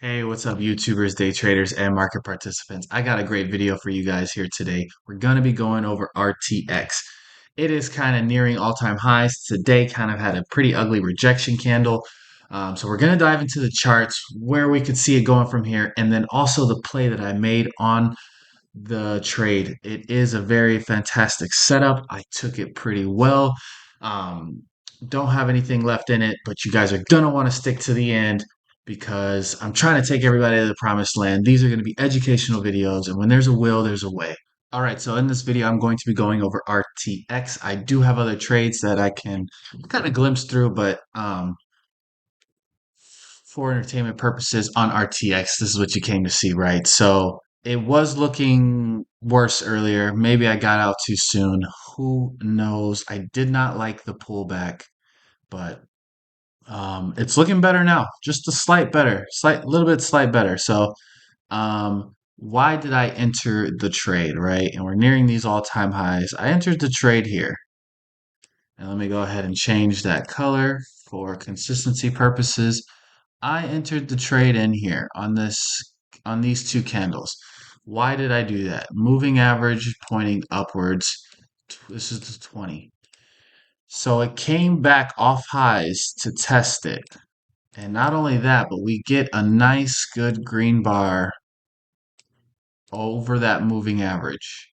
Hey, what's up, YouTubers, day traders, and market participants? I got a great video for you guys here today. We're going to be going over RTX. It is kind of nearing all-time highs. Today kind of had a pretty ugly rejection candle. So we're going to dive into the charts, where we could see it going from here, and then also the play that I made on the trade. It is a very fantastic setup. I took it pretty well. Um, don't have anything left in it, but you guys are gonna want to stick to the end because I'm trying to take everybody to the promised land. These are going to be educational videos, and when there's a will, there's a way. All right, so in this video, I'm going to be going over RTX. I do have other trades that I can kind of glimpse through, but for entertainment purposes on RTX, this is what you came to see, right? So it was looking worse earlier. Maybe I got out too soon. Who knows? I did not like the pullback, but it's looking better now. Just a slight better, little bit slight better. So why did I enter the trade, right? And we're nearing these all-time highs. I entered the trade here. And let me go ahead and change that color for consistency purposes. I entered the trade in here on these two candles. Why did I do that? Moving average pointing upwards. This is the 20. So it came back off highs to test it. And not only that, but we get a nice good green bar over that moving average.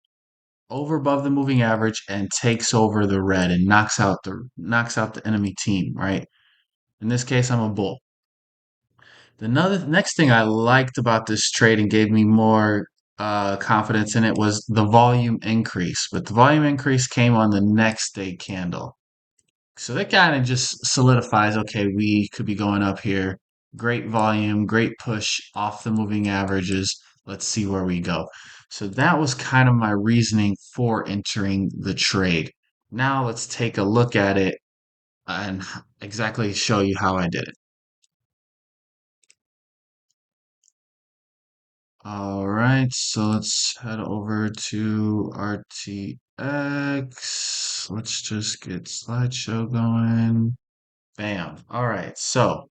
Over above the moving average and takes over the red and knocks out the enemy team, right? In this case, I'm a bull. Next thing I liked about this trade and gave me more confidence in it was the volume increase. But the volume increase came on the next day candle. So that kind of just solidifies, okay, we could be going up here. Great volume, great push off the moving averages. Let's see where we go. So that was kind of my reasoning for entering the trade. Now let's take a look at it and exactly show you how I did it. All right, so let's head over to RTX. Let's just get slideshow going. Bam. All right, so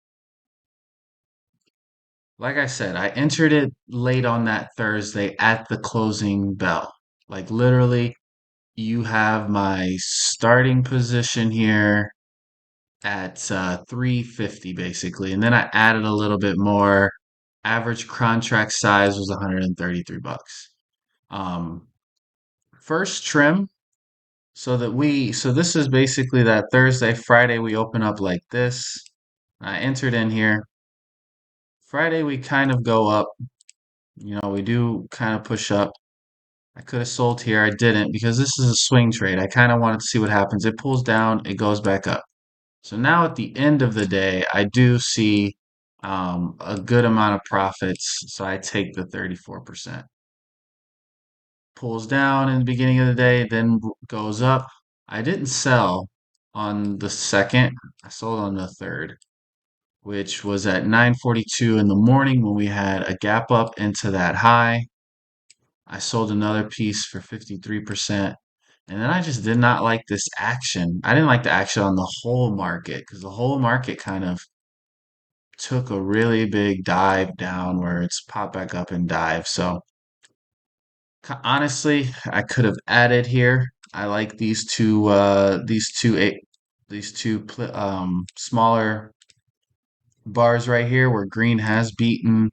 like I said, I entered it late on that Thursday at the closing bell. Like literally, you have my starting position here at 350 basically, and then I added a little bit more. Average contract size was 133 bucks. Um, First trim so this is basically that Thursday, Friday we open up like this. I entered in here. Friday we kind of go up, we do kind of push up. I could have sold here, I didn't because this is a swing trade. I kind of wanted to see what happens. It pulls down, it goes back up. So now at the end of the day, I do see a good amount of profits. So I take the 34%. Pulls down in the beginning of the day, then goes up. I didn't sell on the second. I sold on the third, which was at 9:42 in the morning when we had a gap up into that high. I sold another piece for 53%. And then I just did not like this action. I didn't like the action on the whole market because the whole market kind of took a really big dive down where it's popped back up and dive. So honestly, I could have added here. I like these two smaller bars right here where green has beaten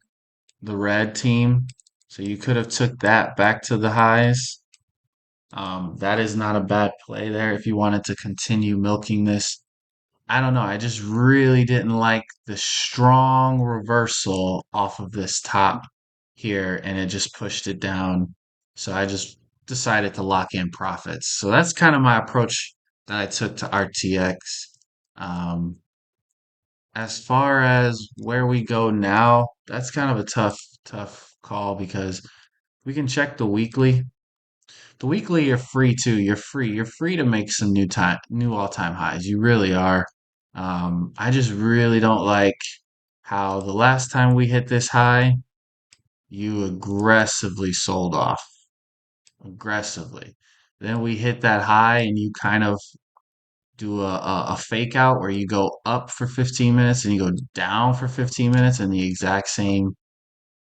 the red team. So you could have took that back to the highs. That is not a bad play there if you wanted to continue milking this. I don't know. I just really didn't like the strong reversal off of this top here, and it just pushed it down. So I just decided to lock in profits. So that's kind of my approach that I took to RTX. Um, as far as where we go now, that's kind of a tough call because we can check the weekly. The weekly you're free too. You're free. You're free to make some new all-time highs. You really are. I just really don't like how the last time we hit this high, you aggressively sold off. Aggressively. Then we hit that high and you kind of do a fake out where you go up for 15 minutes and you go down for 15 minutes in the exact same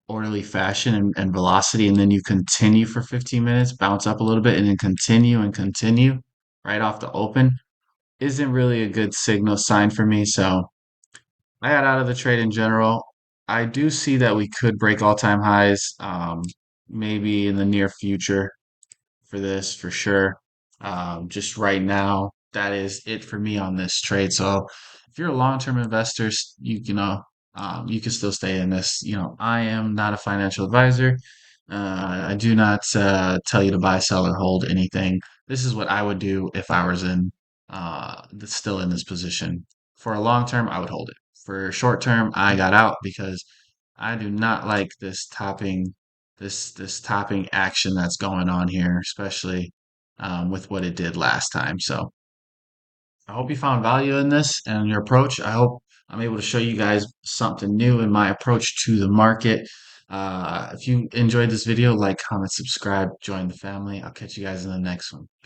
orderly fashion and velocity, and then you continue for 15 minutes, bounce up a little bit, and then continue and continue right off the open, isn't really a good signal sign for me. So I got out of the trade in general. I do see that we could break all-time highs, maybe in the near future for this for sure. Just right now, that is it for me on this trade. So if you're a long-term investor, you can still stay in this. I am not a financial advisor. I do not tell you to buy, sell, or hold anything. This is what I would do if I was still in this position. For a long term, I would hold it. For short term, I got out because I do not like this topping action that's going on here, especially with what it did last time. So I hope you found value in this and your approach. I hope I'm able to show you guys something new in my approach to the market. If you enjoyed this video, like, comment, subscribe, join the family. I'll catch you guys in the next one.